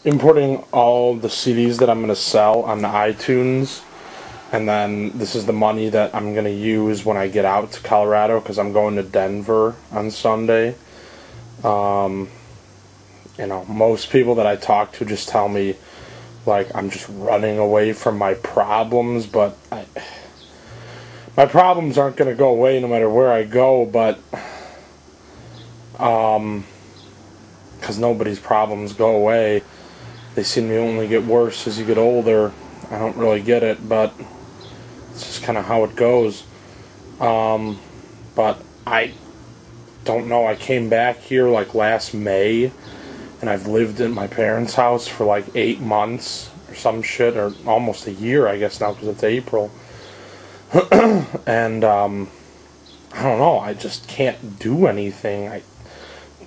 Importing all the CDs that I'm going to sell on iTunes, and then this is the money that I'm going to use when I get out to Colorado, because I'm going to Denver on Sunday. You know, most people that I talk to just tell me, like, I'm just running away from my problems, but my problems aren't going to go away no matter where I go, but because nobody's problems go away. They seem to only get worse as you get older. I don't really get it, but it's just kind of how it goes. But I don't know. I came back here like last May, and I've lived in my parents' house for like 8 months or some shit, or almost a year, I guess now, because it's April. And I don't know. I just can't do anything. I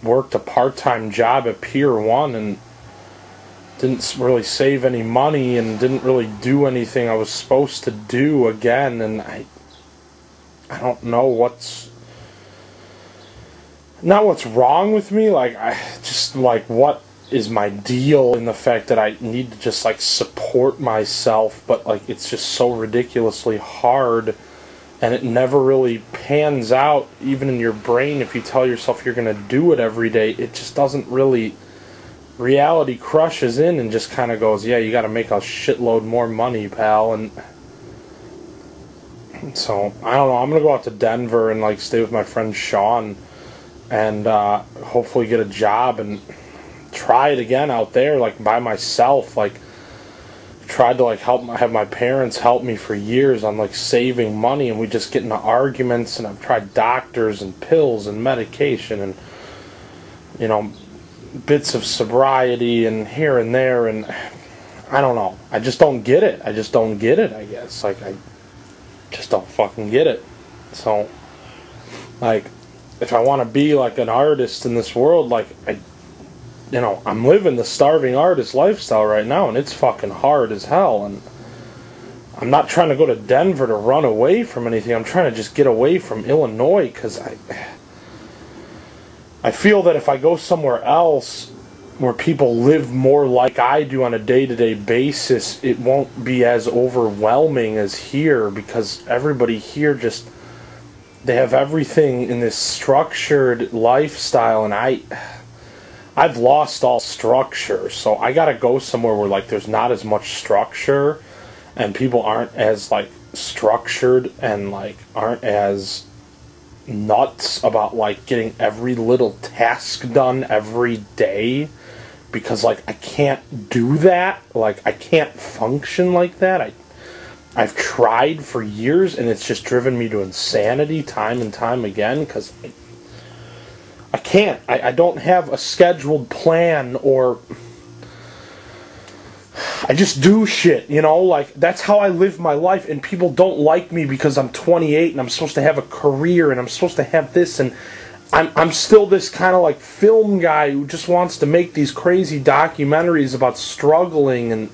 worked a part-time job at Pier 1 and didn't really save any money and didn't really do anything I was supposed to do again, and I don't know what's wrong with me. Like, I just, like, what is my deal in the fact that I need to just, like, support myself, but, like, it's just so ridiculously hard, and it never really pans out, even in your brain. If you tell yourself you're going to do it every day, it just doesn't really. Reality crushes in and just kind of goes, yeah, you got to make a shitload more money, pal. And so, I don't know, I'm going to go out to Denver and, like, stay with my friend Sean and hopefully get a job and try it again out there, like, by myself. Like, tried to, like, have my parents help me for years on, like, saving money, and we just get into arguments, and I've tried doctors and pills and medication and, you know, bits of sobriety and here and there, and I don't know. I just don't get it. I guess. Like, I just don't fucking get it. So, like, if I want to be, like, an artist in this world, like, I'm living the starving artist lifestyle right now, and it's fucking hard as hell, and I'm not trying to go to Denver to run away from anything. I'm trying to just get away from Illinois, because I feel that if I go somewhere else where people live more like I do on a day-to-day basis, it won't be as overwhelming as here, because everybody here just, they have everything in this structured lifestyle, and I've lost all structure, so I gotta go somewhere where, like, there's not as much structure, and people aren't as, like, structured, and, like, aren't as nuts about, like, getting every little task done every day, because, like, I can't do that. Like, I can't function like that. I've tried for years, and it's just driven me to insanity time and time again, because I can't. I don't have a scheduled plan, or I just do shit, you know? Like, that's how I live my life, and people don't like me because I'm 28 and I'm supposed to have a career and I'm supposed to have this, and I'm still this kind of, like, film guy who just wants to make these crazy documentaries about struggling, and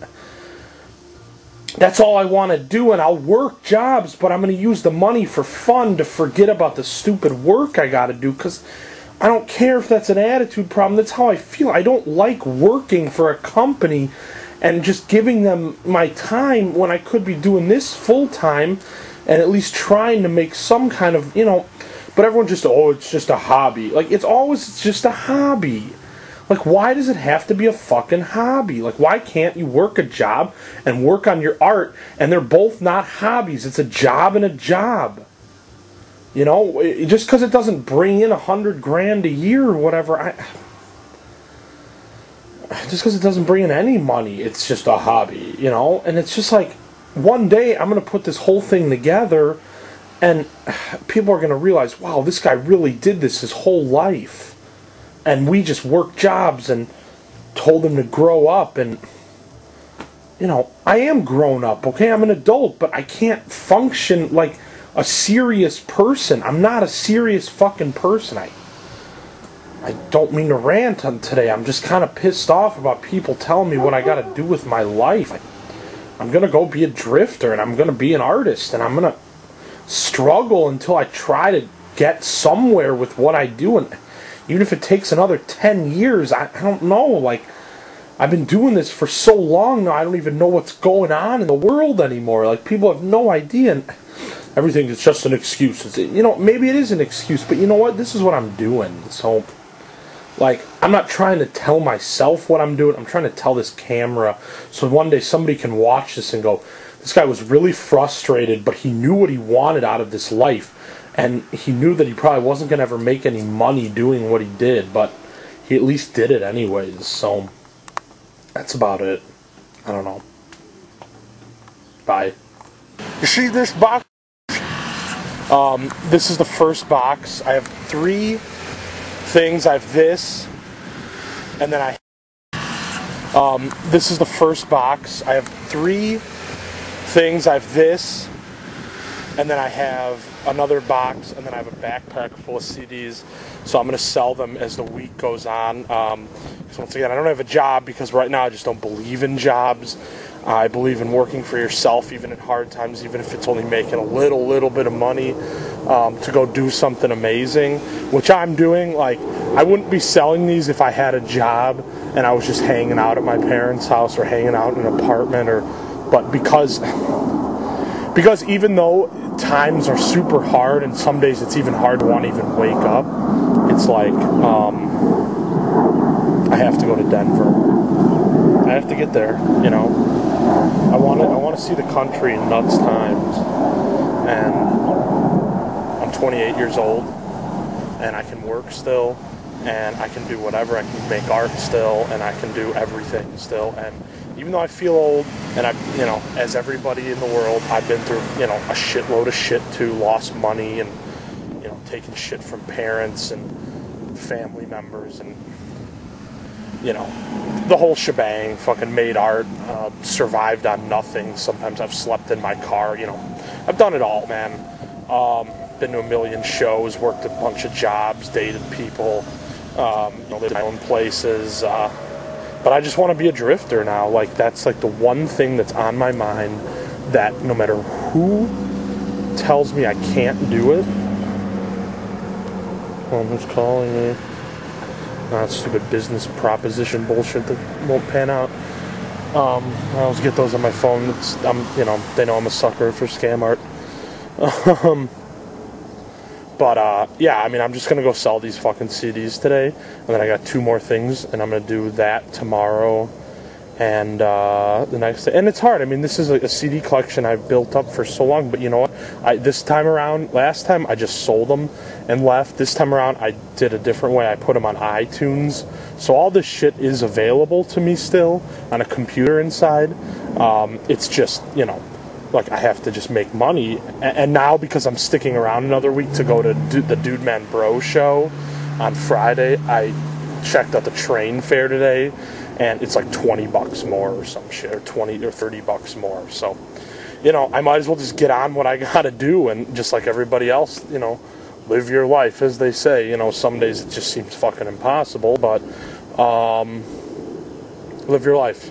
that's all I want to do, and I'll work jobs, but I'm going to use the money for fun to forget about the stupid work I got to do, because I don't care if that's an attitude problem. That's how I feel. I don't like working for a company and just giving them my time when I could be doing this full time and at least trying to make some kind of, you know, but everyone just, oh, it's just a hobby. Like, it's just a hobby. Like, why does it have to be a fucking hobby? Like, why can't you work a job and work on your art, and they're both not hobbies? It's a job and a job. You know, just because it doesn't bring in $100,000 a year or whatever, just because it doesn't bring in any money, it's just a hobby, you know? And it's just like, one day I'm going to put this whole thing together, and people are going to realize, wow, this guy really did this his whole life. And we just worked jobs and told him to grow up, and, you know, I am grown up, okay? I'm an adult, but I can't function like a serious person. I'm not a serious fucking person. I don't mean to rant on today. I'm just kind of pissed off about people telling me what I got to do with my life. I'm going to go be a drifter, and I'm going to be an artist, and I'm going to struggle until I try to get somewhere with what I do. And even if it takes another 10 years, I don't know, like, I've been doing this for so long now, I don't even know what's going on in the world anymore. Like, people have no idea, and everything is just an excuse. It's, you know, maybe it is an excuse, but you know what? This is what I'm doing. So, like, I'm not trying to tell myself what I'm doing. I'm trying to tell this camera so one day somebody can watch this and go, this guy was really frustrated, but he knew what he wanted out of this life. And he knew that he probably wasn't going to ever make any money doing what he did, but he at least did it anyways. So, that's about it. I don't know. Bye. You see this box? This is the first box. I have 3 things. I have this, and then this is the first box. I have 3 things. I have this, and then I have another box, and then I have a backpack full of CDs. So I'm going to sell them as the week goes on. So once again, I don't have a job because right now I just don't believe in jobs. I believe in working for yourself, even in hard times, even if it's only making a little bit of money to go do something amazing, which I'm doing. Like, I wouldn't be selling these if I had a job and I was just hanging out at my parents' house or hanging out in an apartment, but because even though times are super hard and some days it's even hard to want to even wake up, it's like I have to go to Denver. I have to get there, you know. I want to see the country in nuts times, and I'm 28 years old, and I can work still, and I can do whatever. I can make art still, and I can do everything still. And even though I feel old, and you know, as everybody in the world, I've been through, you know, a shitload of shit too, lost money, and, you know, taking shit from parents and family members, and, you know, the whole shebang. Fucking made art, survived on nothing. Sometimes I've slept in my car, you know. I've done it all, man. Been to a million shows, worked a bunch of jobs, dated people, you know, lived in my own places, but I just want to be a drifter now. Like, that's like the one thing that's on my mind, that no matter who tells me I can't do it. Oh, who's calling me? That stupid business proposition bullshit that won't pan out. I always get those on my phone. You know, they know I'm a sucker for scam art. But yeah, I mean, I'm just gonna go sell these fucking CDs today, and then I got 2 more things, and I'm gonna do that tomorrow, and the next day. And it's hard. I mean, this is a CD collection I've built up for so long. But you know what? This time around, last time I just sold them and left. This time around, I did a different way. I put them on iTunes, so all this shit is available to me still on a computer inside. It's just, you know, like, I have to just make money. And now, because I'm sticking around another week to go to the Dude Man Bro show on Friday, I checked out the train fare today, and it's like $20 more or some shit, or 20 or $30 more. So, you know, I might as well just get on what I gotta do, and just like everybody else, you know, live your life, as they say. You know, some days it just seems fucking impossible, but live your life.